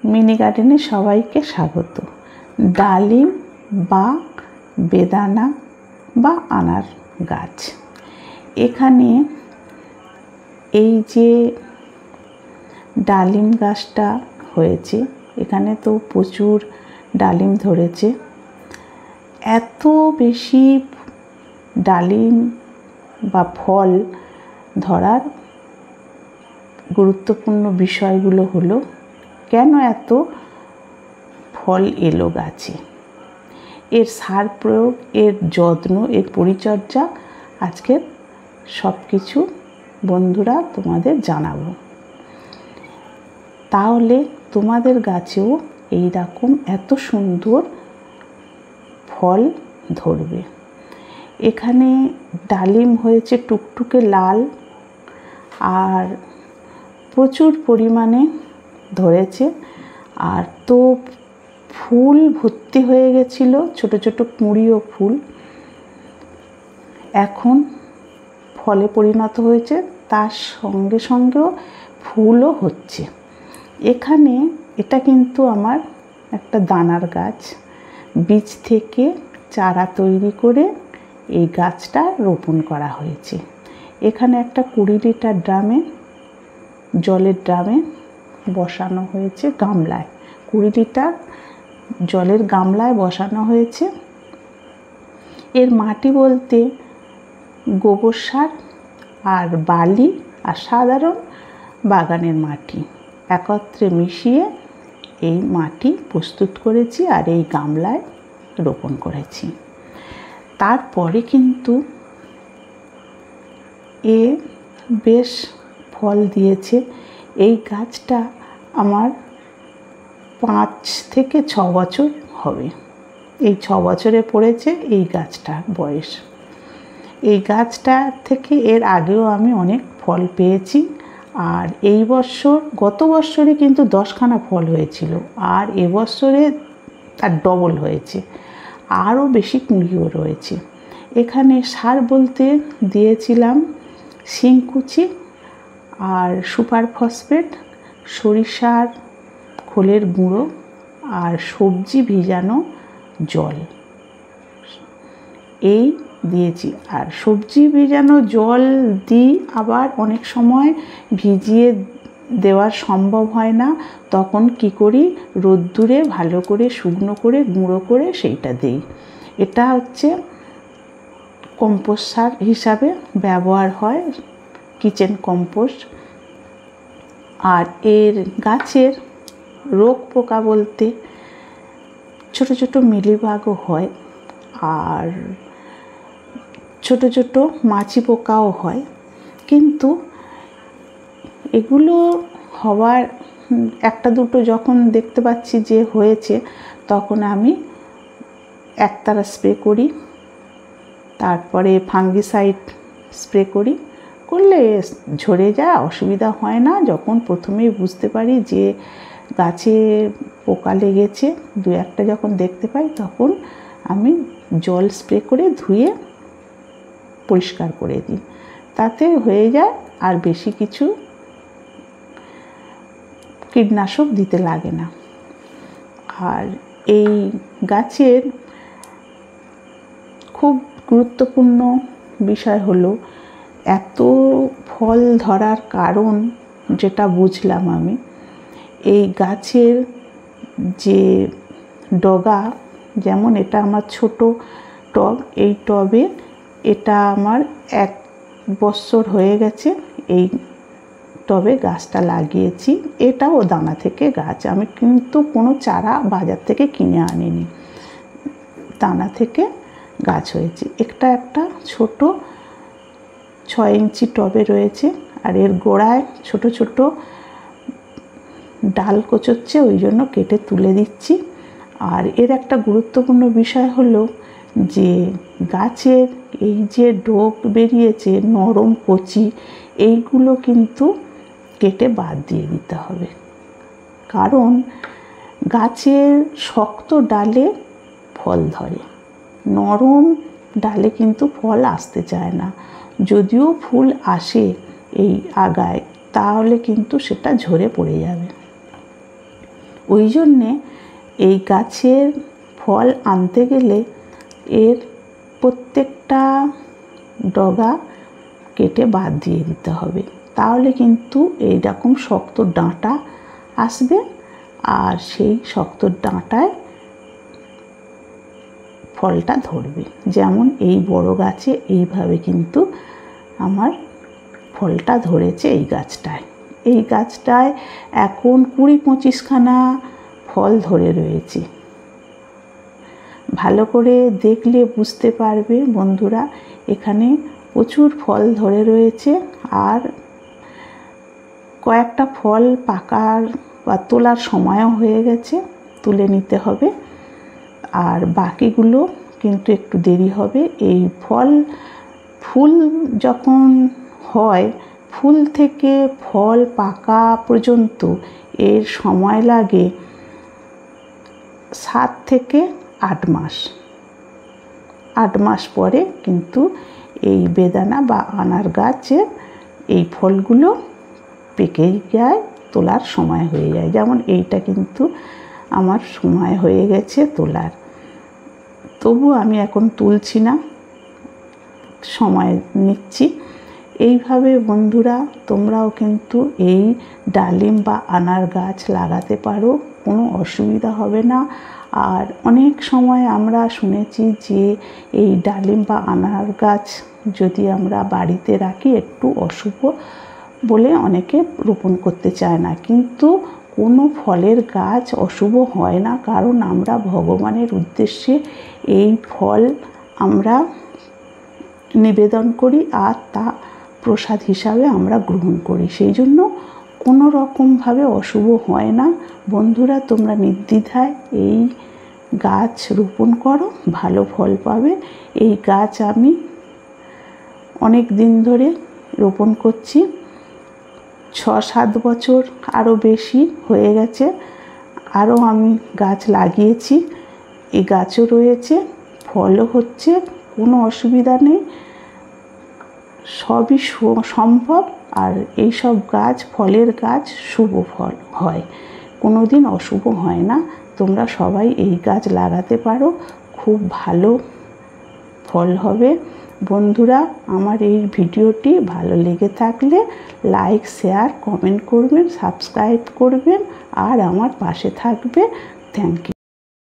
Mini গার্ডেনে সবাইকে স্বাগত। ডালিম বা বেদানা বা আনার গাছ। এখানে এই যে ডালিম গাছটা হয়েছে, এখানে তো প্রচুর ডালিম ধরেছে। এত বেশি ডালিম বা ফল ধরার গুরুত্বপূর্ণ বিষয়গুলো হলো, কেন এত ফল এলো গাছে, এর সার প্রয়োগ, এর যত্ন, এর পরিচর্যা, আজকে সব কিছু বন্ধুরা তোমাদের জানাবো। তাহলে তোমাদের গাছেও এই রকম এত সুন্দর ফল ধরবে। এখানে ডালিম হয়েছে টুকটুকে লাল, আর প্রচুর পরিমাণে ধরেছে। আর তো ফুল ভর্তি হয়ে গেছিল, ছোট ছোট কুঁড়িও ফুল এখন ফলে পরিণত হয়েছে, তার সঙ্গে সঙ্গেও ফুলও হচ্ছে। এখানে এটা কিন্তু আমার একটা দানার গাছ, বীজ থেকে চারা তৈরি করে এই গাছটা রোপণ করা হয়েছে। এখানে একটা 20 লিটার ড্রামে, জলের ড্রামে বসানো হয়েছে, গামলায় 20 লিটার জলের গামলায় বসানো হয়েছে। এর মাটি বলতে গোবর সার আর বালি আর সাধারণ বাগানের মাটি একত্রে মিশিয়ে এই মাটি প্রস্তুত করেছি আর এই গামলায় রোপণ করেছি। তারপরে কিন্তু এ বেশ ফল দিয়েছে। এই গাছটা আমার 5 থেকে 6 বছর হবে। এই 6 বছরে পড়েছে এই গাছটার বয়স। এই গাছটা থেকে এর আগেও আমি অনেক ফল পেয়েছি। আর এই বছর, গত বছরে কিন্তু 10খানা ফল হয়েছিল, আর এবছরে তার ডবল হয়েছে, আরও বেশি কুঁড়িও রয়েছে। এখানে সার বলতে দিয়েছিলাম শিংকুচি আর সুপার ফসফেট, সরিষার খোলের গুঁড়ো আর সবজি ভিজানো জল, এই দিয়েছি। আর সবজি ভিজানো জল দিই, আবার অনেক সময় ভিজিয়ে দেওয়া সম্ভব হয় না, তখন কি করি, রোদ্দুরে ভালো করে শুকনো করে গুঁড়ো করে সেইটা দিই। এটা হচ্ছে কম্পোস্ট সার হিসাবে ব্যবহার হয়, কিচেন কম্পোস্ট। আর এর গাছের রোগ পোকা বলতে ছোট ছোট মিলিবাগও হয়, আর ছোট ছোট মাছি পোকাও হয়। কিন্তু এগুলো হওয়ার একটা দুটো যখন দেখতে পাচ্ছি যে হয়েছে, তখন আমি একতারা স্প্রে করি, তারপরে ফাঙ্গিসাইড স্প্রে করি, করলে ঝরে যায়, অসুবিধা হয় না। যখন প্রথমেই বুঝতে পারি যে গাছে পোকা লেগেছে, 2-1টা যখন দেখতে পাই, তখন আমি জল স্প্রে করে ধুয়ে পরিষ্কার করে দিই, তাতে হয়ে যায়। আর বেশি কিছু কীটনাশক দিতে লাগে না। আর এই গাছের খুব গুরুত্বপূর্ণ বিষয় হলো, এত ফল ধরার কারণ যেটা বুঝলাম আমি, এই গাছের যে ডগা, যেমন এটা আমার ছোট টব, এই টবে এটা আমার 1 বছর হয়ে গেছে এই টবে গাছটা লাগিয়েছি। এটাও দানা থেকে গাছ, আমি কিন্তু কোনো চারা বাজার থেকে কিনে আনিনি, দানা থেকে গাছ হয়েছে। একটা ছোট 6 ইঞ্চি টবে রয়েছে, আর এর গোড়ায় ছোট ছোট ডাল কোচোচ্ছে, ওই জন্য কেটে তুলে দিচ্ছি। আর এর একটা গুরুত্বপূর্ণ বিষয় হলো যে গাছের এই যে ডোক বেরিয়েছে, নরম কচি, এইগুলো কিন্তু কেটে বাদ দিয়ে দিতে হবে, কারণ গাছের শক্ত ডালে ফল ধরে, নরম ডালে কিন্তু ফল আসতে চায় না। যদিও ফুল আসে এই আগায়, তাহলে কিন্তু সেটা ঝরে পড়ে যাবে। ওই জন্যে এই গাছের ফল আনতে গেলে এর প্রত্যেকটা ডগা কেটে বাদ দিয়ে দিতে হবে, তাহলে কিন্তু এইরকম শক্ত ডাঁটা আসবে, আর সেই শক্ত ডাঁটায় ফলটা ধরবে। যেমন এই বড় গাছে এইভাবে কিন্তু আমার ফলটা ধরেছে এই গাছটায়। এই গাছটায় এখন 20-25খানা ফল ধরে রয়েছে। ভালো করে দেখলে বুঝতে পারবে বন্ধুরা, এখানে প্রচুর ফল ধরে রয়েছে। আর কয়েকটা ফল পাকার বা তোলার সময়ও হয়ে গেছে, তুলে নিতে হবে। আর বাকিগুলো কিন্তু একটু দেরি হবে। এই ফুল যখন হয়, ফুল থেকে ফল পাকা পর্যন্ত এর সময় লাগে 7 থেকে 8 মাস। 8 মাস পরে কিন্তু এই বেদানা বা আনার গাছে এই ফলগুলো পেকে যায়, তোলার সময় হয়ে যায়। যেমন এইটা কিন্তু আমার সময় হয়ে গেছে তোলার, তবু আমি এখন তুলছি না, সময় নিচ্ছি। এইভাবে বন্ধুরা তোমরাও কিন্তু এই ডালিম বা আনার গাছ লাগাতে পারো, কোনো অসুবিধা হবে না। আর অনেক সময় আমরা শুনেছি যে এই ডালিম বা আনার গাছ যদি আমরা বাড়িতে রাখি একটু অশুভ বলে অনেকে রোপণ করতে চায় না, কিন্তু কোনো ফলের গাছ অশুভ হয় না, কারণ আমরা ভগবানের উদ্দেশ্যে এই ফল আমরা নিবেদন করি আর তা প্রসাদ হিসাবে আমরা গ্রহণ করি। সেই জন্য কোনো রকমভাবে অশুভ হয় না। বন্ধুরা তোমরা নির্দ্বিধায় এই গাছ রোপণ করো, ভালো ফল পাবে। এই গাছ আমি অনেক দিন ধরে রোপণ করছি, 6-7 বছর আরও বেশি হয়ে গেছে। আরও আমি গাছ লাগিয়েছি, এই গাছও রয়েছে, ফলও হচ্ছে, কোনো অসুবিধা নেই, সবই সম্ভব। আর এই সব গাছ, ফলের গাছ শুভ ফল হয়, কোনো দিন অশুভ হয় না। তোমরা সবাই এই গাছ লাগাতে পারো, খুব ভালো ফল হবে। বন্ধুরা আমার এই ভিডিওটি ভালো লেগে থাকলে লাইক, শেয়ার, কমেন্ট করবেন, সাবস্ক্রাইব করবেন আর আমার পাশে থাকবে। Thank you.